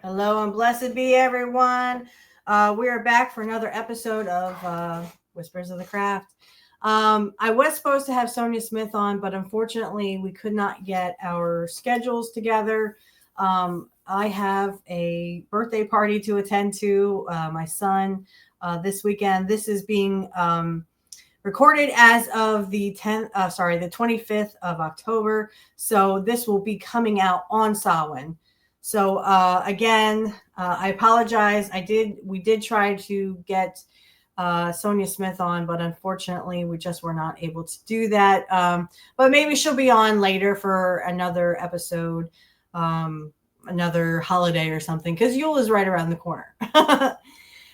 Hello and blessed be everyone. We are back for another episode of Whispers of the Craft. I was supposed to have Sonia Smith on, but unfortunately we could not get our schedules together. I have a birthday party to attend to, my son, this weekend. This is being recorded as of the 25th of October. So this will be coming out on Samhain. So again, I apologize. We did try to get Sonia Smith on, but unfortunately we just were not able to do that. But maybe she'll be on later for another episode, another holiday or something, because Yule is right around the corner.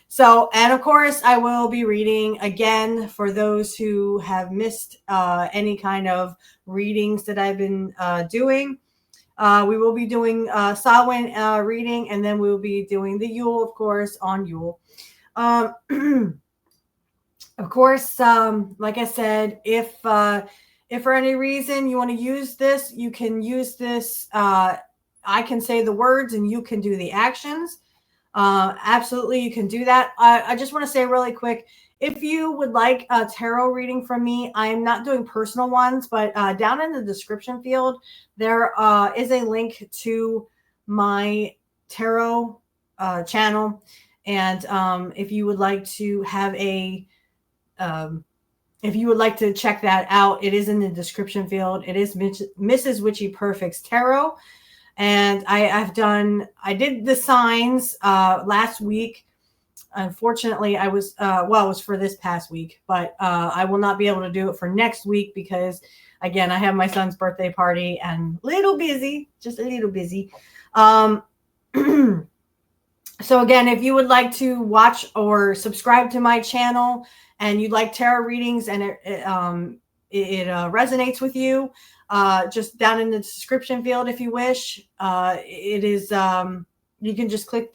So, and of course, I will be reading again for those who have missed any kind of readings that I've been doing. We will be doing Samhain reading, and then we will be doing the Yule, of course, on Yule. Of course, like I said, if for any reason you want to use this, you can use this. I can say the words and you can do the actions. Absolutely, you can do that. I just want to say really quick, if you would like a tarot reading from me, I'm not doing personal ones, but down in the description field, there is a link to my tarot channel. And if you would like to have if you would like to check that out, it is in the description field. It is Mrs. Witchy Perfect's Tarot. And I did the signs last week. Unfortunately, it was for this past week, but I will not be able to do it for next week because, again, I have my son's birthday party and just a little busy. So again, if you would like to watch or subscribe to my channel and you'd like tarot readings and it resonates with you, just down in the description field, if you wish, it is, you can just click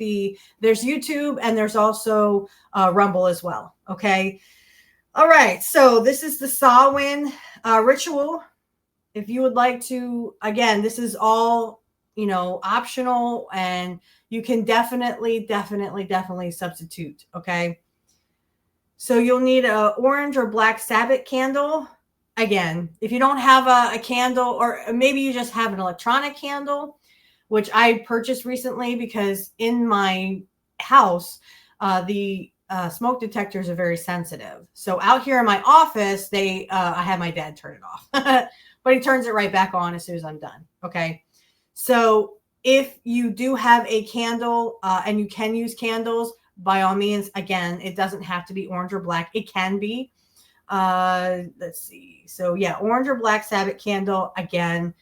there's YouTube and there's also Rumble as well. Okay. All right. So this is the Samhain ritual. If you would like to, again, this is all, optional, and you can definitely substitute. Okay. So you'll need a orange or black Sabbath candle. Again, if you don't have a candle, or maybe you just have an electronic candle, which I purchased recently because in my house, the smoke detectors are very sensitive. So out here in my office, I had my dad turn it off, but he turns it right back on as soon as I'm done. Okay. So if you do have a candle and you can use candles, by all means, again, it doesn't have to be orange or black. It can be. Let's see. So yeah, orange or black Sabbath candle, again,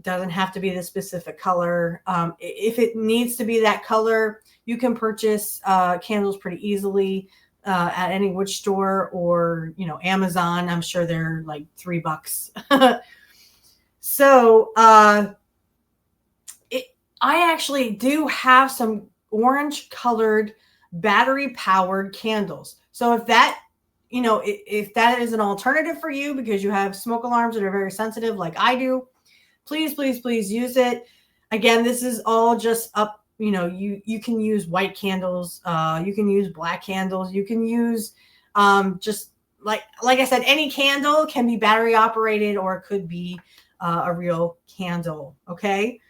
doesn't have to be the specific color. If it needs to be that color, you can purchase candles pretty easily at any witch store or, Amazon. I'm sure they're like $3. So I actually do have some orange colored battery powered candles. So if that if that is an alternative for you because you have smoke alarms that are very sensitive like I do, please use it. Again, this is all just up, you can use white candles, you can use black candles, you can use just like I said, any candle can be battery operated or it could be a real candle. Okay.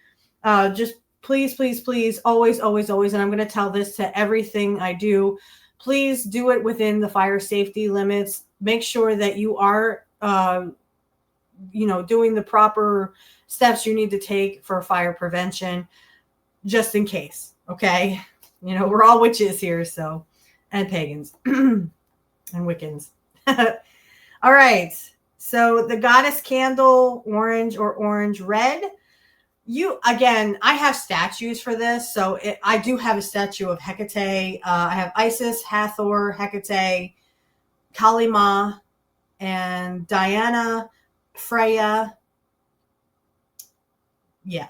Just please, always, and I'm going to tell this to everything I do, please do it within the fire safety limits. Make sure that you are, doing the proper steps you need to take for fire prevention, just in case. Okay. We're all witches here. So, and pagans and Wiccans. All right. So the goddess candle, orange or orange red. I have statues for this. So I do have a statue of Hecate. I have Isis, Hathor, Hecate, Kali Ma, and Diana, Freya. Yeah.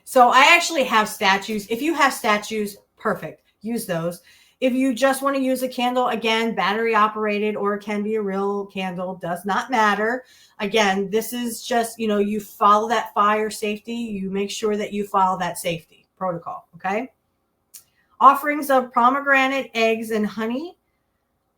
So I actually have statues. If you have statues, perfect. Use those. If you just want to use a candle, again, battery operated, or it can be a real candle, does not matter. Again, this is just, you follow that fire safety. You make sure that you follow that safety protocol. Okay. Offerings of pomegranate, eggs, and honey.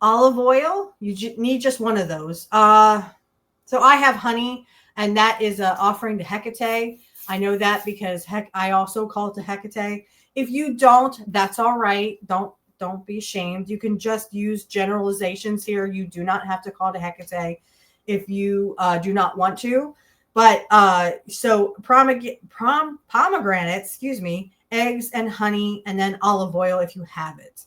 Olive oil. You need just one of those. So I have honey, and that is an offering to Hecate. I know that because I also call it to Hecate. If you don't, that's all right. Don't be ashamed. You can just use generalizations here. You do not have to call to Hecate if you do not want to. But so pomegranates, eggs and honey, and then olive oil if you have it.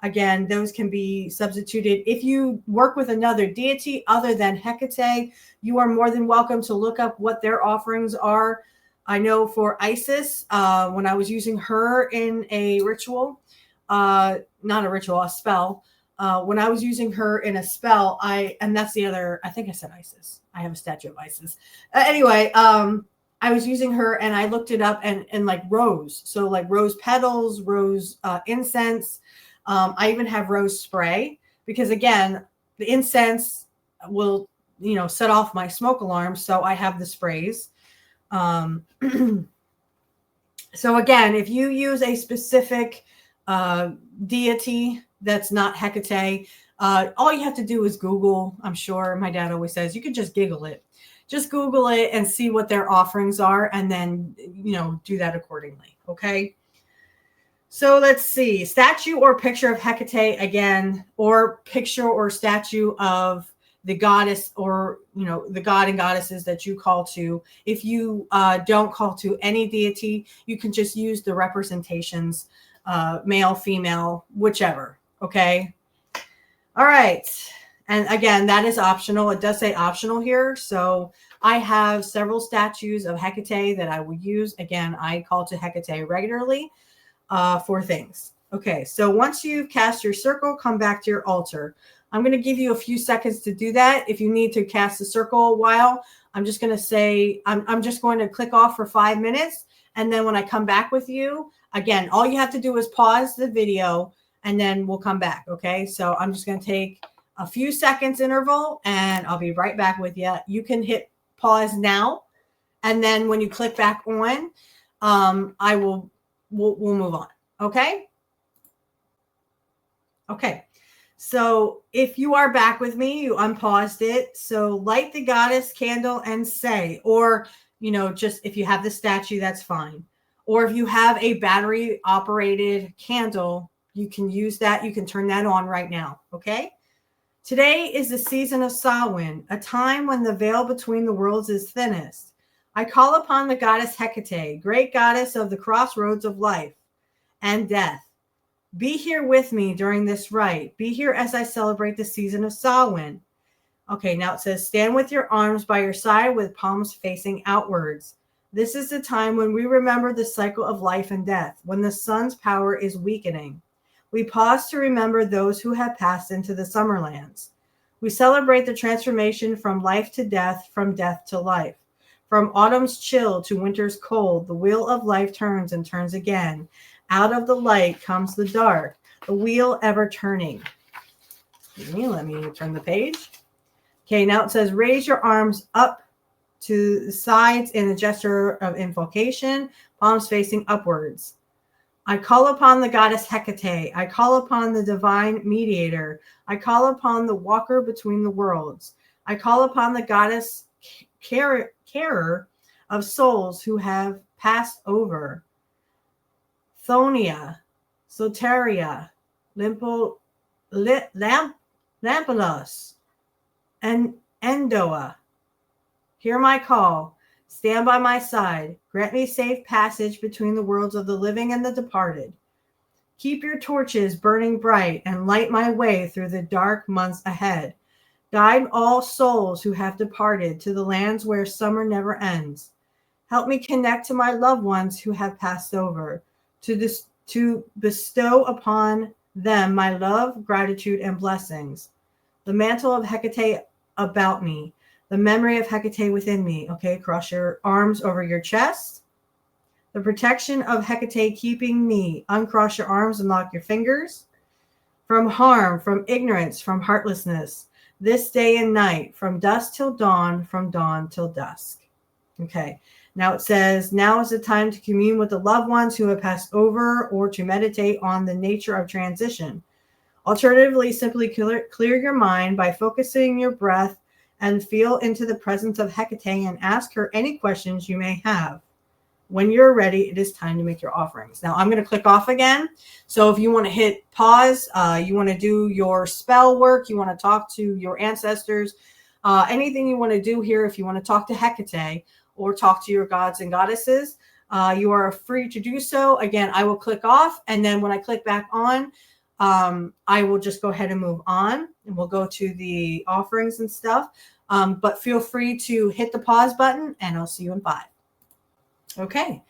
Again, those can be substituted. If you work with another deity other than Hecate, you are more than welcome to look up what their offerings are. I know for Isis, when I was using her in a ritual, not a ritual, a spell. When I was using her in a spell, and that's the other, I think I said Isis. I have a statue of Isis. Anyway, I was using her and I looked it up and like rose. So like rose petals, rose incense. I even have rose spray because again, the incense will, set off my smoke alarm. So I have the sprays. So again, if you use a specific deity that's not Hecate, all you have to do is Google. I'm sure my dad always says you could just Google it. Just Google it and see what their offerings are and then, do that accordingly. Okay. So let's see, statue or picture of Hecate again, or picture or statue of the goddess or, the god and goddesses that you call to. If you don't call to any deity, you can just use the representations, male, female, whichever. Okay. All right. And again, that is optional. It does say optional here. So I have several statues of Hecate that I will use. Again, I call to Hecate regularly. For things. Okay, so once you've cast your circle, come back to your altar. I'm going to give you a few seconds to do that. If you need to cast the circle a while, I'm just going to say, I'm just going to click off for 5 minutes. And then when I come back with you, again, all you have to do is pause the video and then we'll come back. Okay, so I'm just going to take a few seconds interval and I'll be right back with you. You can hit pause now. And then when you click back on, we'll move on. Okay. Okay. So if you are back with me, you unpaused it. So light the goddess candle and say, or, just if you have the statue, that's fine. Or if you have a battery operated candle, you can use that. You can turn that on right now. Okay. Today is the season of Samhain, a time when the veil between the worlds is thinnest. I call upon the goddess Hecate, great goddess of the crossroads of life and death. Be here with me during this rite. Be here as I celebrate the season of Samhain. Okay, now it says, stand with your arms by your side with palms facing outwards. This is the time when we remember the cycle of life and death, when the sun's power is weakening. We pause to remember those who have passed into the summerlands. We celebrate the transformation from life to death, from death to life. From autumn's chill to winter's cold, the wheel of life turns and turns again. Out of the light comes the dark, the wheel ever turning. Let me turn the page. Okay, now it says, raise your arms up to the sides in a gesture of invocation, palms facing upwards. I call upon the goddess Hecate. I call upon the divine mediator. I call upon the walker between the worlds. I call upon the goddess carer of souls who have passed over. Sonia, Soteria, Lampelos, and Endoa. Hear my call. Stand by my side. Grant me safe passage between the worlds of the living and the departed. Keep your torches burning bright and light my way through the dark months ahead. Guide all souls who have departed to the lands where summer never ends. Help me connect to my loved ones who have passed over, to bestow upon them my love, gratitude, and blessings. The mantle of Hecate about me, the memory of Hecate within me. Okay, cross your arms over your chest. The protection of Hecate keeping me. Uncross your arms and lock your fingers. From harm, from ignorance, from heartlessness, this day and night, from dusk till dawn, from dawn till dusk. Okay, Now it says, now is the time to commune with the loved ones who have passed over or to meditate on the nature of transition. Alternatively, simply clear your mind by focusing your breath and feel into the presence of Hecate and ask her any questions you may have. When you're ready, it is time to make your offerings. Now I'm going to click off again. So if you want to hit pause, you want to do your spell work, you want to talk to your ancestors, anything you want to do here, if you want to talk to Hecate or talk to your gods and goddesses, you are free to do so. Again, I will click off, and then when I click back on, I will just go ahead and move on, and we'll go to the offerings and stuff. But feel free to hit the pause button, and I'll see you in 5. Okay.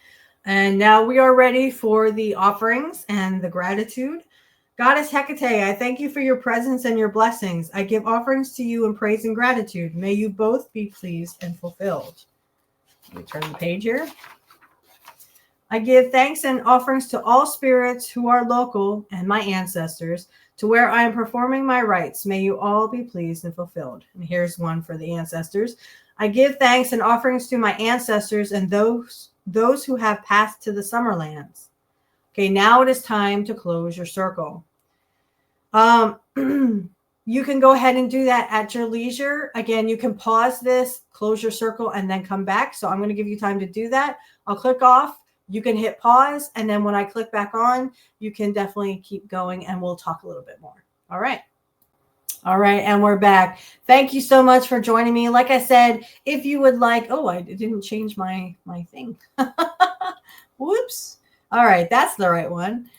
And now we are ready for the offerings and the gratitude. Goddess Hecate, I thank you for your presence and your blessings. I give offerings to you in praise and gratitude. May you both be pleased and fulfilled. Let me turn the page here. I give thanks and offerings to all spirits who are local and my ancestors to where I am performing my rites. May you all be pleased and fulfilled. And here's one for the ancestors. I give thanks and offerings to my ancestors and those who have passed to the Summerlands. Okay, now it is time to close your circle. You can go ahead and do that at your leisure. Again, you can pause this, close your circle, and then come back. So I'm going to give you time to do that. I'll click off. You can hit pause. And then when I click back on, you can definitely keep going and we'll talk a little bit more. All right. All right. And we're back. Thank you so much for joining me. Like I said, if you would like, oh, I didn't change my thing. Whoops. All right. That's the right one.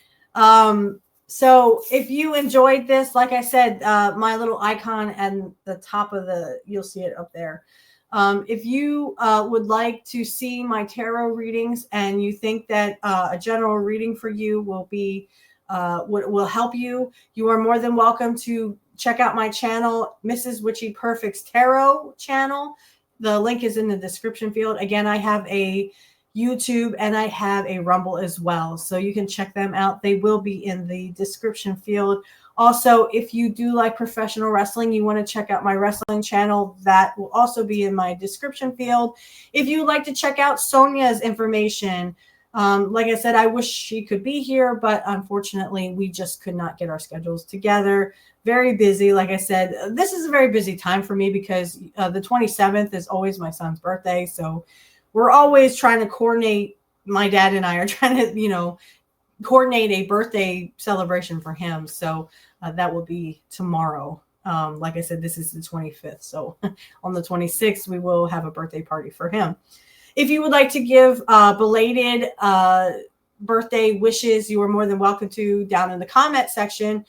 So if you enjoyed this, like I said, my little icon and the top of you'll see it up there. If you would like to see my tarot readings and you think that a general reading for you will be will help you, you are more than welcome to check out my channel, Mrs. Witchy Perfect's Tarot channel. The link is in the description field. Again, I have a YouTube and I have a Rumble as well, so you can check them out. They will be in the description field. Also, if you do like professional wrestling, you want to check out my wrestling channel, that will also be in my description field. If you would like to check out Sonia's information, like I said, I wish she could be here, but unfortunately we just could not get our schedules together. Very busy. Like I said, this is a very busy time for me because the 27th is always my son's birthday. So we're always trying to coordinate. My dad and I are trying to, coordinate a birthday celebration for him. So that will be tomorrow. Like I said, this is the 25th. So on the 26th, we will have a birthday party for him. If you would like to give belated birthday wishes, you are more than welcome to down in the comment section.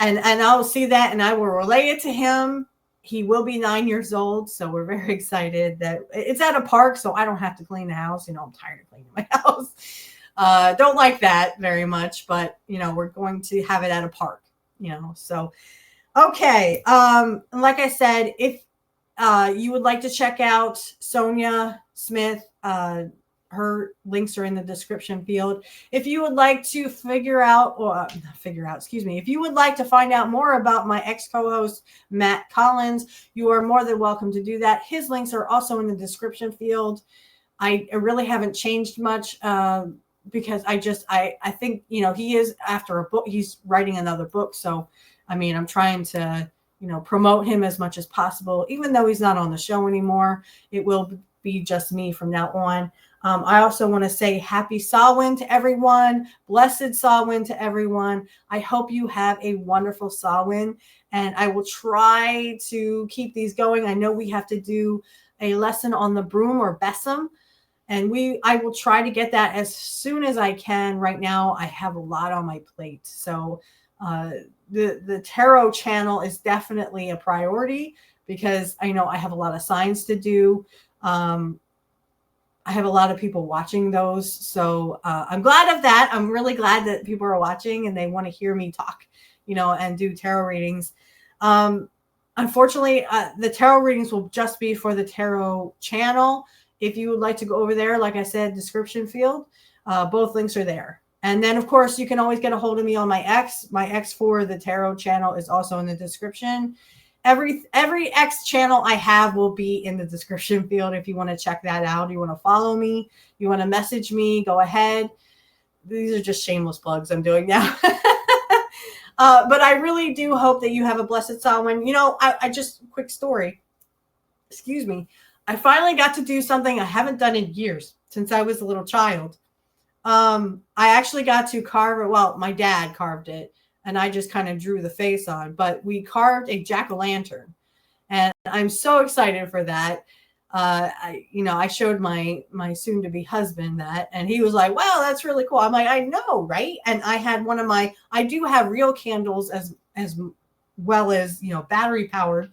And I'll see that and I will relay it to him. He will be 9 years old. So we're very excited that it's at a park. So I don't have to clean the house. I'm tired of cleaning my house. Don't like that very much, but we're going to have it at a park, so, okay. Like I said, if you would like to check out Sonia Smith, her links are in the description field. If you would like to if you would like to find out more about my ex-co-host, Matt Collins, you are more than welcome to do that. His links are also in the description field. I really haven't changed much, because I think, he is after a book, he's writing another book. So, I'm trying to, promote him as much as possible, even though he's not on the show anymore. It will be just me from now on. I also want to say happy Samhain to everyone. Blessed Samhain to everyone. I hope you have a wonderful Samhain, and I will try to keep these going. I know we have to do a lesson on the broom or besom, and I will try to get that as soon as I can. Right now, I have a lot on my plate. So the tarot channel is definitely a priority because I know I have a lot of signs to do. I have a lot of people watching those. So I'm glad of that. I'm really glad that people are watching and they want to hear me talk, and do tarot readings. Unfortunately, the tarot readings will just be for the tarot channel. If you would like to go over there, like I said, description field, both links are there. And then, of course, you can always get a hold of me on my X. My X for the tarot channel is also in the description. every X channel I have will be in the description field if you want to check that out. You want to follow me, you want to message me, go ahead. These are just shameless plugs I'm doing now. But I really do hope that you have a blessed Samhain. You know, I just, quick story. Excuse me. I finally got to do something I haven't done in years, since I was a little child. I actually got to carve it. Well, my dad carved it, and I just kind of drew the face on. But we carved a jack-o'-lantern, and I'm so excited for that. I showed my soon-to-be husband that, and he was like, "Wow, that's really cool." I'm like, "I know, right?" And I had I do have real candles as well as, battery powered.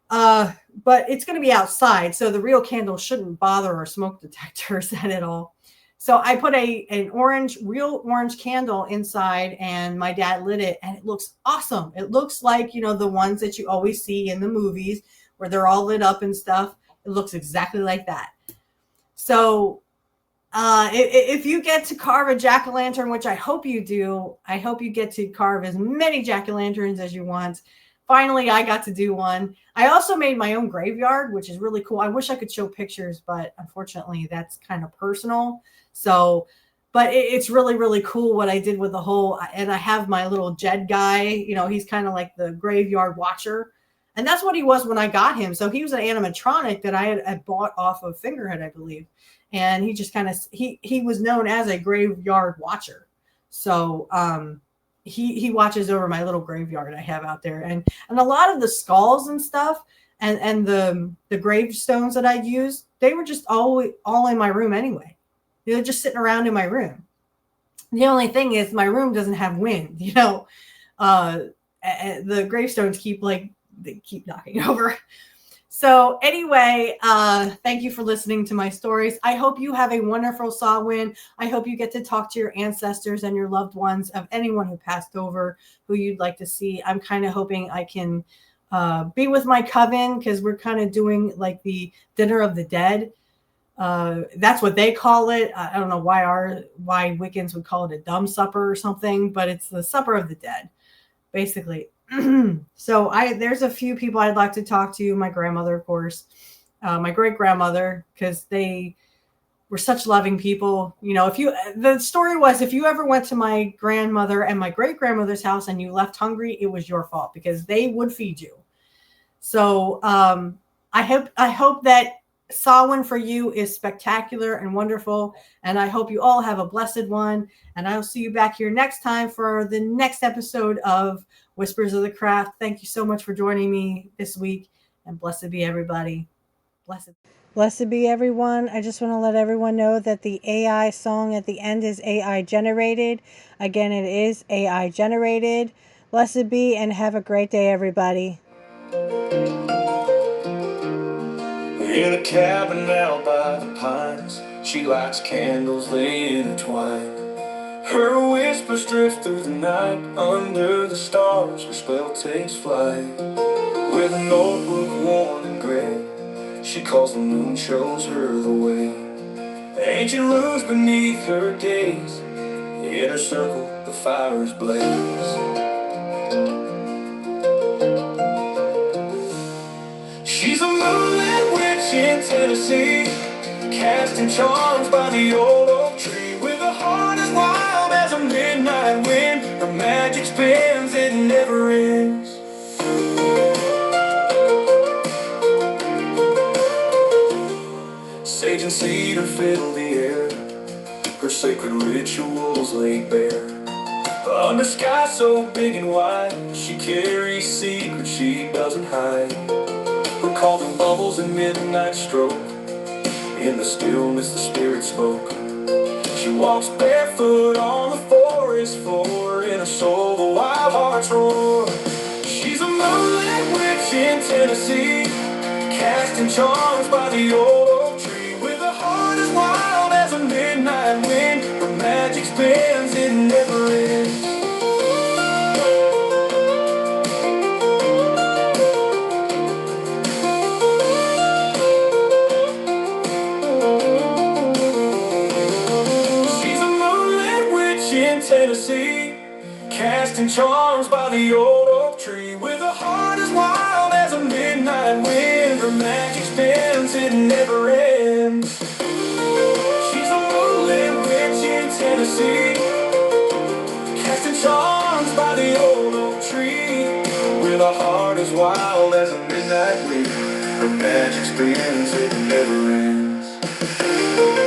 But it's going to be outside, so the real candle shouldn't bother our smoke detectors at all. So I put an real orange candle inside, and my dad lit it, and it looks awesome. It looks like, the ones that you always see in the movies where they're all lit up and stuff. It looks exactly like that. So if you get to carve a jack-o'-lantern, which I hope you do, I hope you get to carve as many jack-o'-lanterns as you want. Finally, I got to do one. I also made my own graveyard, which is really cool. I wish I could show pictures, but unfortunately, that's kind of personal. So, but it's really, really cool what I did with the whole, and I have my little Jed guy, he's kind of like the graveyard watcher. And that's what he was when I got him. So he was an animatronic that I had bought off of Fingerhead, I believe. And he just kind of, he was known as a graveyard watcher. So he watches over my little graveyard I have out there. And a lot of the skulls and stuff and the gravestones that I use, they were just all in my room anyway. They're just sitting around in my room. The only thing is my room doesn't have wind, the gravestones keep knocking over. So anyway, thank you for listening to my stories. I hope you have a wonderful Samhain. I hope you get to talk to your ancestors and your loved ones of anyone who passed over who you'd like to see. I'm kind of hoping I can be with my coven, because we're kind of doing like the dinner of the dead. That's what they call it. I don't know why Wiccans would call it a dumb supper or something, but it's the supper of the dead, basically. So there's a few people I'd like to talk to. My grandmother, of course, my great grandmother, because they were such loving people. The story was, if you ever went to my grandmother and my great grandmother's house and you left hungry, it was your fault, because they would feed you. So I hope that Samhain for you is spectacular and wonderful, and I hope you all have a blessed one. And I'll see you back here next time for the next episode of Whispers of the Craft. Thank you so much for joining me this week, and blessed be everybody. Blessed be everyone. I just want to let everyone know that the AI song at the end is AI generated. Again, it is AI generated. Blessed be, and have a great day, everybody. In a cabin out by the pines, she lights candles, they intertwine. Her whispers drift through the night, under the stars her spell takes flight. With a notebook worn and gray, she calls the moon, shows her the way. Ancient runes beneath her gaze, in her circle the fires blaze. She's a moonlit witch in Tennessee, casting charms by the old oak tree. With a heart as wild as a midnight wind, her magic spins, it never ends. Sage and cedar fill the air, her sacred rituals laid bare. Under sky so big and wide, she carries secrets she doesn't hide. Her cauldron bubbles in midnight stroke, in the stillness the spirit spoke. She walks barefoot on the forest floor, in her soul the wild hearts roar. She's a moonlit witch in Tennessee, casting charms by the old oak tree. With a heart as wild as a midnight wind, her magic spins, it never ends. Tennessee, casting charms by the old oak tree. With a heart as wide charms by the old oak tree, with a heart as wild as a midnight wind. Her magic spins, it never ends.